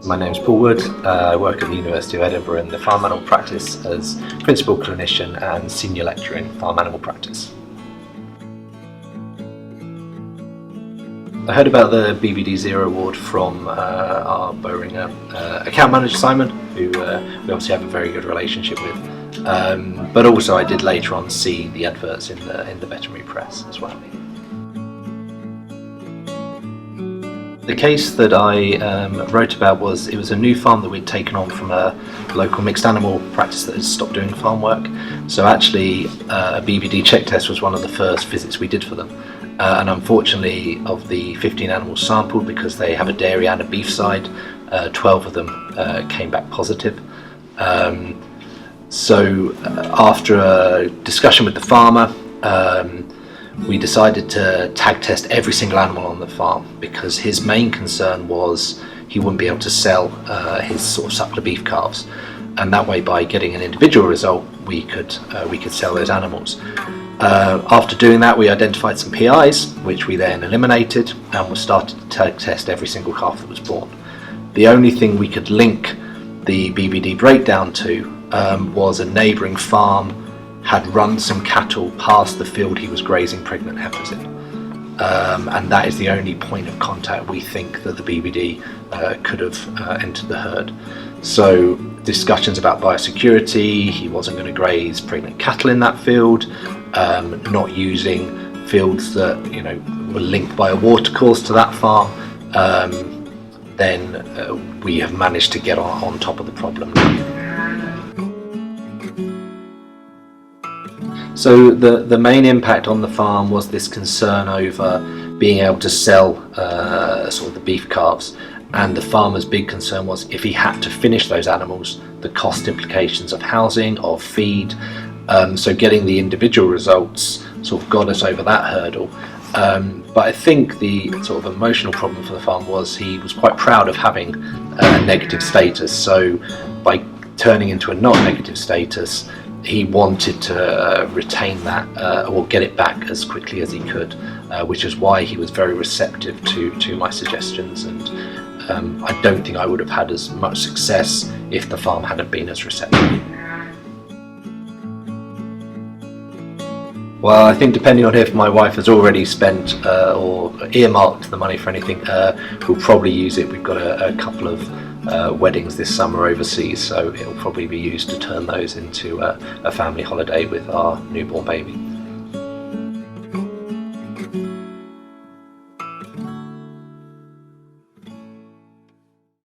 My name's Paul Wood. I work at the University of Edinburgh in the farm animal practice as principal clinician and senior lecturer in farm animal practice. I heard about the BVDzero Award from our Boehringer account manager Simon, who we obviously have a very good relationship with. But also I did later on see the adverts in the veterinary press as well. The case that I wrote about was a new farm that we'd taken on from a local mixed animal practice that had stopped doing farm work. So actually a BVD check test was one of the first visits we did for them. And unfortunately, of the 15 animals sampled, because they have a dairy and a beef side, 12 of them came back positive. So after a discussion with the farmer, we decided to tag test every single animal on the farm, because his main concern was he wouldn't be able to sell his sort of suckler beef calves, and that way, by getting an individual result, we could sell those animals. After doing that, we identified some PIs, which we then eliminated, and we started to tag test every single calf that was born. The only thing we could link the BVD breakdown to was a neighbouring farm had run some cattle past the field he was grazing pregnant heifers in. And that is the only point of contact we think that the BVD could have entered the herd. So discussions about biosecurity, he wasn't going to graze pregnant cattle in that field, not using fields that were linked by a watercourse to that farm, then we have managed to get on top of the problem. So the main impact on the farm was this concern over being able to sell sort of the beef calves, and the farmer's big concern was if he had to finish those animals, the cost implications of housing, of feed. So getting the individual results sort of got us over that hurdle. But I think the sort of emotional problem for the farm was he was quite proud of having a negative status. So by turning into a not negative status, he wanted to retain that or get it back as quickly as he could, which is why he was very receptive to my suggestions, and I don't think I would have had as much success if the farm hadn't been as receptive. Well, I think depending on if my wife has already spent or earmarked the money for anything, we'll probably use it. We've got a couple of weddings this summer overseas, so it'll probably be used to turn those into a family holiday with our newborn baby.